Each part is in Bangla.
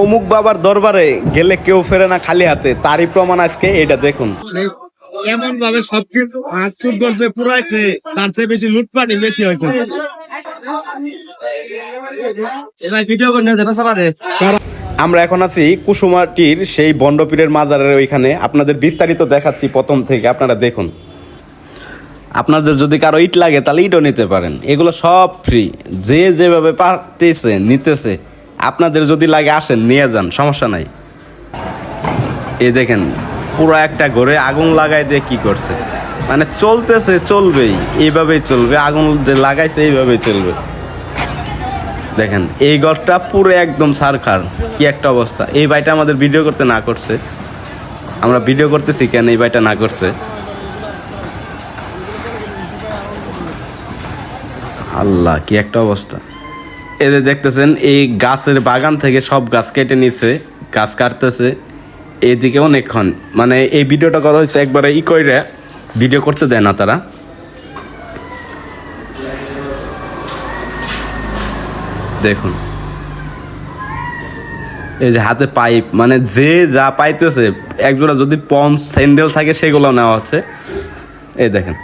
অমুক বাবার দরবারে গেলে কেউ ফেরে না খালি হাতে, তারই প্রমাণ আজকে এটা দেখুন। এমন ভাবে সবকিছু চুর করছে পুরাইছে, তার চেয়ে বেশি লুটপাটি বেশি হয়েছে। আমরা এখন আছি কুসুমাটির সেই বন্ডপীরের মাজারের ওইখানে, আপনাদের বিস্তারিত দেখাচ্ছি প্রথম থেকে, আপনারা দেখুন। আপনাদের যদি কারো ইট লাগে তাহলে ইটও নিতে পারেন, এগুলো সব ফ্রি, যে যেভাবে পারতেছে নিতেছে। আপনাদের যদি লাগে আসেন নিয়ে যান, সমস্যা নাই। এই দেখেন পুরো একটা ঘরে আগুন লাগাই দিয়ে কি করছে, মানে চলতেছে, চলবেই, এইভাবেই চলবে, আগুন যে লাগাইছে এইভাবেই চলবে। দেখেন এই ঘরটা পুরো একদম সারখার, কি একটা অবস্থা। এই ভাইটা আমাদের ভিডিও করতে না করছে, আমরা ভিডিও করতেছি কেন এই ভাইটা না করছে। আল্লাহ কি একটা অবস্থা। এদের দেখতেছেন এই গাছের বাগান থেকে সব গাছ কেটে নিচ্ছে, গাছ কাটতেছে। এইদিকে অনেকক্ষণ, মানে এই ভিডিওটা করা হয়েছে একবারে কইরা, ভিডিও করতে দেয় না তারা। দেখুন এই যে হাতে পাইপ, মানে যে যা পাইতেছে, একজোড়া যদি পন্স স্যান্ডেল থাকে সেগুলো নেওয়া হচ্ছে। এই দেখেন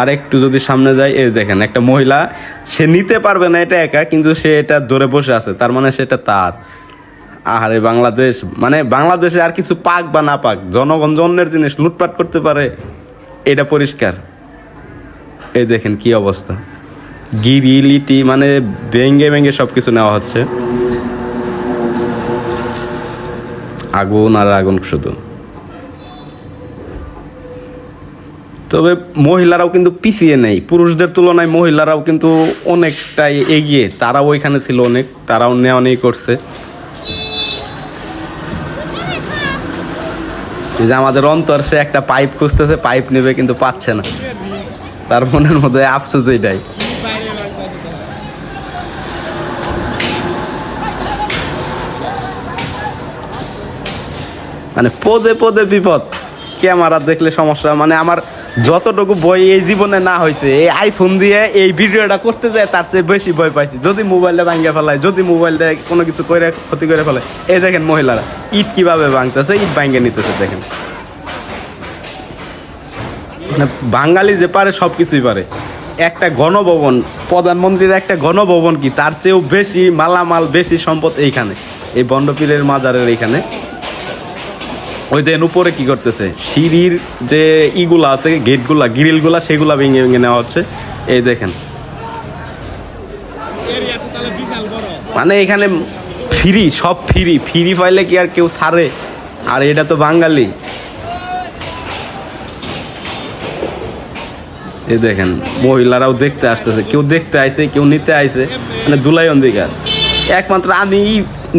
আর একটু যদি সামনে যায়, এই দেখেন একটা মহিলা, সে নিতে পারবে না এটা একা, কিন্তু সে এটা ধরে বসে আছে, তার মানে সেটা তার। আহারে বাংলাদেশ, মানে বাংলাদেশে আর কিছু পাক বা না পাক, জনগণ জনের জিনিস লুটপাট করতে পারে, এটা পরিষ্কার। এই দেখেন কি অবস্থা, গিরি লিটি মানে ভেঙ্গে ভেঙ্গে সব কিছু নেওয়া হচ্ছে। আগুন আর আগুন শুধু। তবে মহিলারাও কিন্তু পিছিয়ে নেই, পুরুষদের তুলনায় মহিলারাও কিন্তু অনেকটাই এগিয়ে, তারাও ওইখানে ছিল অনেক, তারাও নেওয়া নেই করছে। যে আমাদের অন্তর, সে একটা পাইপ খুঁজতেছে, পাইপ নেবে কিন্তু পাচ্ছে না, তার মনের মধ্যে আফসোস এটাই। মানে পদে পদে বিপদ, ক্যামেরা দেখলে সমস্যা। মানে আমার যতটুকু ভয় এই জীবনে না হয়েছে, এই আইফোন দিয়ে এই ভিডিওটা করতে যায় তার চেয়ে বেশি ভয় পাইছি। যদি মোবাইলটা ভাঙিয়ে ফেলায়, যদি মোবাইলটা কোনো কিছু করে ক্ষতি করে ফেলে। এই দেখেন মহিলারা ইট কিভাবে ভাঙতেছে, ইট ভাঙিয়ে নিতেছে। দেখেন মানে বাঙালি যে পারে সব কিছুই পারে। একটা গণভবন, প্রধানমন্ত্রীর একটা গণভবন কি, তার চেয়েও বেশি মালামাল, বেশি সম্পদ এইখানে, এই বন্ডপীরের মাজারের এইখানে। ওই দেন উপরে কি করতেছে, সিঁড়ির যে ইগুলা আছে, গেটগুলা, গ্রিলগুলা, সেগুলা ভেঙে ভেঙে নেওয়া হচ্ছে। এই দেখেন মানে এখানে ফ্রি, সব ফ্রি, ফ্রি পাইলে কি আর কেউ ছাড়ে? আর এটা তো বাঙালি। এই দেখেন মহিলারাও দেখতে আসতেছে, কেউ দেখতে আইছে, কেউ নিতে আইছে, মানে দুলাই অধিকার। একমাত্র আমি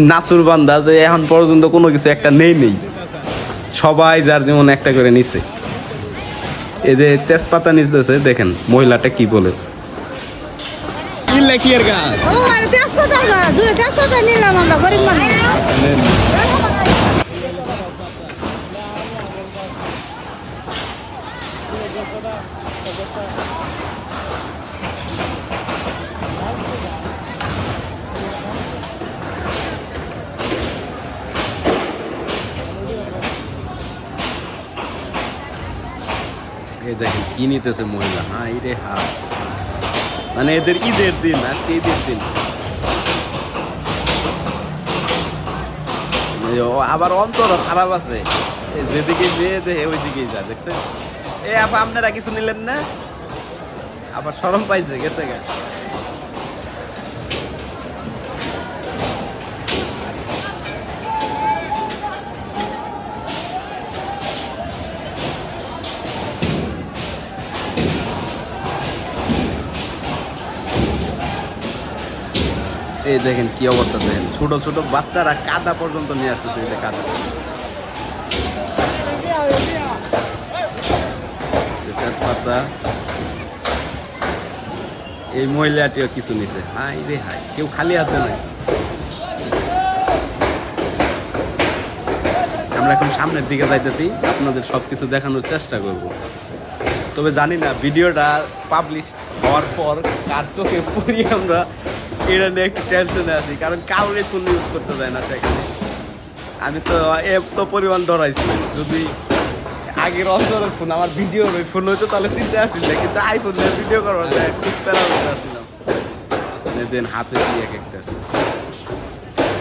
নাসুর বান্দা যে এখন পর্যন্ত কোনো কিছু একটা নেই, সবাই যার যেমন একটা করে নিছে। এদের তেজপাতা নিতেছে, দেখেন মহিলাটা কি বলে। এই দেখেন কি নিতেছে মহিলা, হাই রে হা, মানে এদের ঈদের দিন, আজকে ঈদের দিন। আবার অন্তর খারাপ আছে, যেদিকে যেয়ে দেখে ওইদিকেই যা, দেখছেন? এ আপা আপনারা কিছু নিলেন না? আবার শরম পাইছে, গেছে গা। এই দেখেন কি অবস্থা, দেখেন ছোট ছোট বাচ্চারা কাদা পর্যন্ত নিয়ে আসতেছে। এই যে কাদা, তেজপাতা। এই মহিলাটিও কিছু নিছে, হাই রে হাই, কেউ খালি হাতে নাই। আমরা এখন সামনের দিকে যাইতেছি, আপনাদের সবকিছু দেখানোর চেষ্টা করব। তবে জানি না ভিডিওটা পাবলিশ হওয়ার পর কার চোখে পড়ি আমরা এটা নিয়ে একটু টেনশনে আছি, কারণ কাউরে ফোন ইউজ করতে দেয় না সেখানে। আমি তো এত পরিমাণ ডরাইছি, যদি আগের অঞ্চলের ফোন আমার ভিডিও ফোন হইতো তাহলে চিন্তা আসছিল, কিন্তু আইফোন নিয়ে ভিডিও করার খুব প্যারা আসছিলাম। দেন হাতে দিয়ে এক একটা।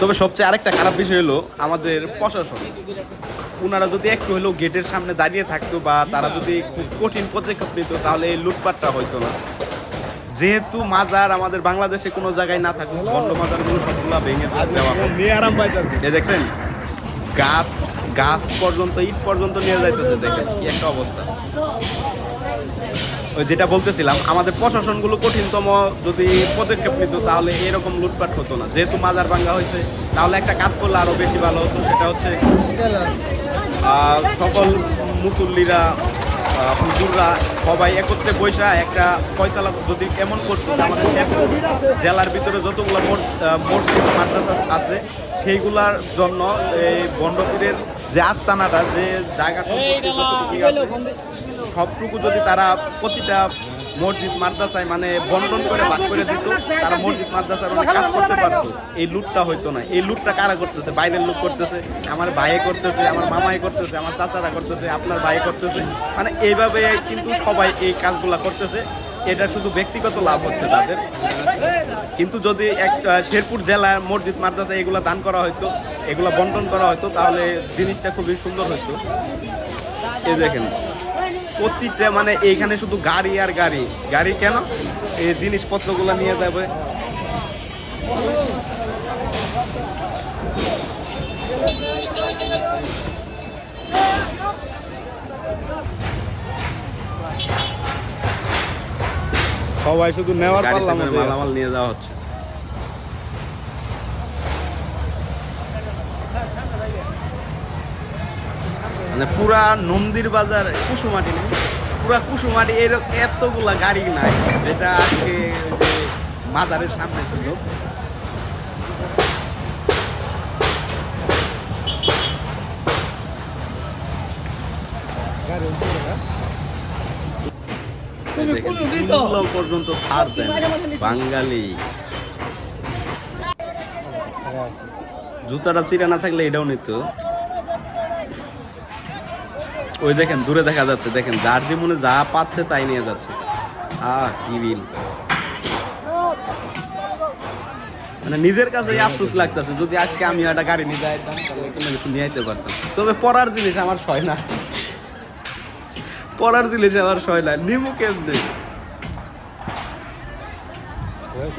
তবে সবচেয়ে আরেকটা খারাপ বিষয় হলো আমাদের প্রশাসন, ওনারা যদি একটু হলেও গেটের সামনে দাঁড়িয়ে থাকতো বা তারা যদি খুব কঠিন পদক্ষেপ নিত তাহলে এই লুটপাটটা হইতো না। যেহেতু মাজার আমাদের বাংলাদেশে কোনো জায়গায় না থাকুক, বন্ধ মাজারগুলো সবগুলো ভেঙে দেওয়া হয়। এই দেখছেন গাছ গাছ পর্যন্ত, ইট পর্যন্ত নিয়ে যাইতেছে, দেখেন কি একটা অবস্থা। ওই যেটা বলতেছিলাম, আমাদের প্রশাসনগুলো কঠিনতম যদি পদক্ষেপ নিত তাহলে এরকম লুটপাট হতো না। যেহেতু মাজার ভাঙ্গা হয়েছে, তাহলে একটা কাজ করলে আরো বেশি ভালো হতো। সেটা হচ্ছে সকল মুসল্লিরা, হুজুররা সবাই একত্রে বৈশা একটা ফয়সালা যদি এমন করতো, আমাদের শেরপুর জেলার ভিতরে যতগুলো মসজিদ মাদ্রাসা আছে সেইগুলার জন্য এই বন্ডপীরের যে আস্তানাটা, যে জায়গা সম্পত্তি যতটুকু আছে সবটুকু যদি তারা প্রতিটা মসজিদ মাদ্রাসায় মানে বন্টন করে ভাগ করে দিত, তারা মসজিদ মাদ্রাসার অনেক কাজ করতে পারতো, এই লুটটা হইতো না। এই লুটটা কারা করতেছে? বাইরের লোক করতেছে, আমার ভাইয়ে করতেছে, আমার মামাই করতেছে, আমার চাচারা করতেছে, আপনার ভাই করতেছে, মানে এইভাবে কিন্তু সবাই এই কাজগুলা করতেছে। এটা শুধু ব্যক্তিগত লাভ হচ্ছে তাদের। কিন্তু যদি এক শেরপুর জেলার মসজিদ মাদ্রাসা এগুলা দান করা হইতো, এগুলা বন্টন করা হইতো, তাহলে জিনিসটা খুবই সুন্দর হইতো। এই দেখেন প্রতিটা মানে এইখানে শুধু গাড়ি আর গাড়ি, গাড়ি কেন? এই জিনিসপত্রগুলো নিয়ে যাবে। সবাই শুধু নেওয়ার গাড়িতে পারলাম করে মালামাল নিয়ে যাওয়া হচ্ছে। মানে পুরা নন্দীর বাজার কুসুমাটি নেই, পুরা কুসুমাটি এরকম এতগুলা গাড়ি নাই যেটা আজকে মাজারের সামনে ছিল। পর্যন্ত ছাড় দেন বাঙালি। জুতাটা চিরা না থাকলে এটাও নিত। ওই দেখেন দূরে দেখা যাচ্ছে, দেখেন যার যে মনে যা পাচ্ছে তাই নিয়ে যাচ্ছে। কি বিল, মানে নিজের কাছে আফসোস লাগতেছে, যদি আজকে আমি একটা গাড়ি নিয়ে যাইতাম তাহলে কোনো কিছু নিয়ে আইতে পারতাম। তবে পড়ার জিনিস আমার সয় না, পড়ার জিনিস আমার সয় না, নিমু কেমনে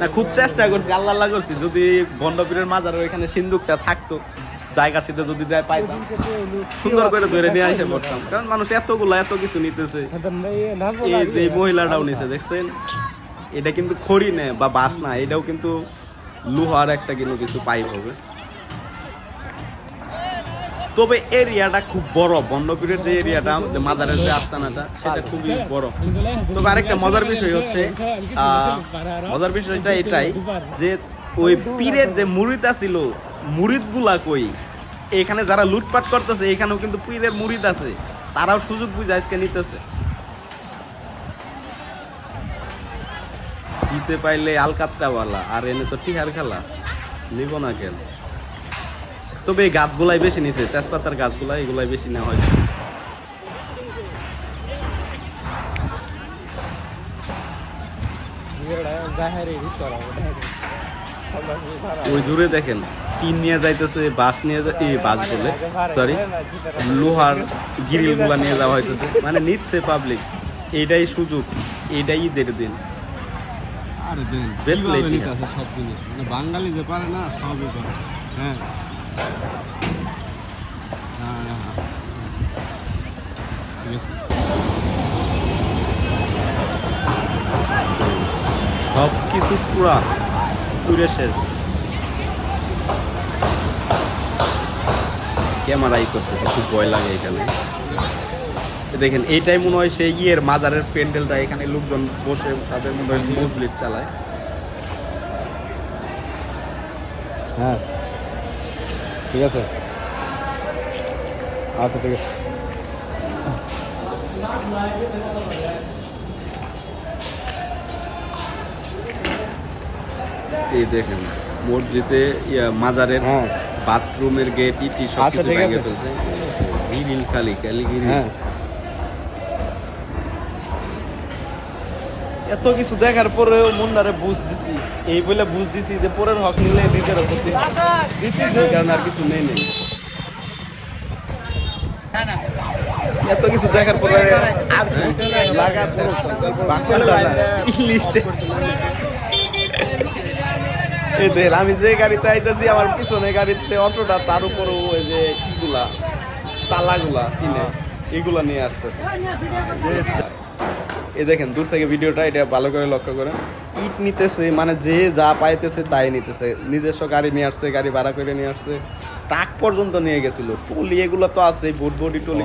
না। খুব চেষ্টা করছি, আল্লাহ করছি, যদি বন্ডপীরের মাজার ওইখানে সিন্দুকটা থাকতো, জায়গা সিদ্ধে যদি যায় পাইতাম, সুন্দর করে ধরে নিয়ে এসে পড়তাম। কারণ মানুষ এতগুলা এত কিছু নিতেছে। এই মহিলাটাও নিছে, দেখছেন? এটা কিন্তু খড়ি নে বা বাঁশ না, এটাও কিন্তু লোহার একটা কিন্তু কিছু পাইপ হবে। তবে এরিয়াটা খুব বড়, বন্ডপীরের যে এরিয়াটা, মাজারের যে আস্তানাটা, সেটা খুবই বড়। তবে আরেকটা মজার বিষয় হচ্ছে, মজার বিষয়টা এটাই যে ওই পীরের যে মুরিদ ছিল, মুরিদ গুলা কই? এখানে যারা লুটপাট করতেছে এখানেও কিন্তু পীরের মুরিদ আছে, তারাও সুযোগ বুঝে আজকে নিতেছে। দিতে পাইলে আলকাতরাওয়ালা, আর এনে তো টিহার খেলা, নিব না কেন? তবে এই গাছগুলাই বেশি নিছে, তেজপাতার গাছগুলা এগুলাই বেশি নেওয়া হয়েছে। ওই দূরে দেখেন টিন নিয়ে যাইতেছে, বাঁশ নিয়ে বাঁশ বলে সরি লোহার গ্রিল গুলা নিয়ে যাওয়া হইতেছে, মানে নিচ্ছে পাবলিক। এইটাই সুযোগ, এইটাই ঈদের দিন। সব জিনিস মানে বাঙালি যে পারে না সবই পারে। হ্যাঁ সব কিছু পুরা পুরে শেষ। ক্যামেরাই করতেছে, খুব ভয় লাগে এখানে। দেখেন এইটাই মনে হয় সেই ইয়ের মাজারের প্যান্ডেলটা, এখানে লোকজন বসে তাদের মনে হয় মজলিস চালায়। হ্যাঁ ঠিক আছে, আচ্ছা ঠিক আছে। এই দেখেন মসজিদে মাজারের হ্যাঁ বাথরুমের গেট ইটি সব আচ্ছা, কিছু ঠিক ভেঙে আছে। ফেলছে গিরিল খালি গিরিল হ্যাঁ এত কিছু দেখার পরেও মুন্নারে বুঝ দিছি এই বলে বুঝ দিছি যে পরের হক নিলে নিজের প্রতি এই কারণে আর কিছু নেই এত কিছু দেখার পরে আর কি লাগার লিস্টে এই দেখ আমি যে গাড়িতে আইতেছি আমার পিছনে গাড়িতে অটোটা তার উপরও ওই যে কিগুলা চালাগুলা কিনে এগুলা নিয়ে আসতেছে এই দেখেন দূর থেকে ভিডিওটা এটা ভালো করে লক্ষ্য করেন ইট নিতেছে মানে যে যা পাইতেছে তাই নিতেছে নিজস্ব গাড়ি নিয়ে আসছে গাড়ি ভাড়া করে নিয়ে আসছে ট্রাক পর্যন্ত নিয়ে গেছিল টলি এগুলো তো আছে বোট বডি টলি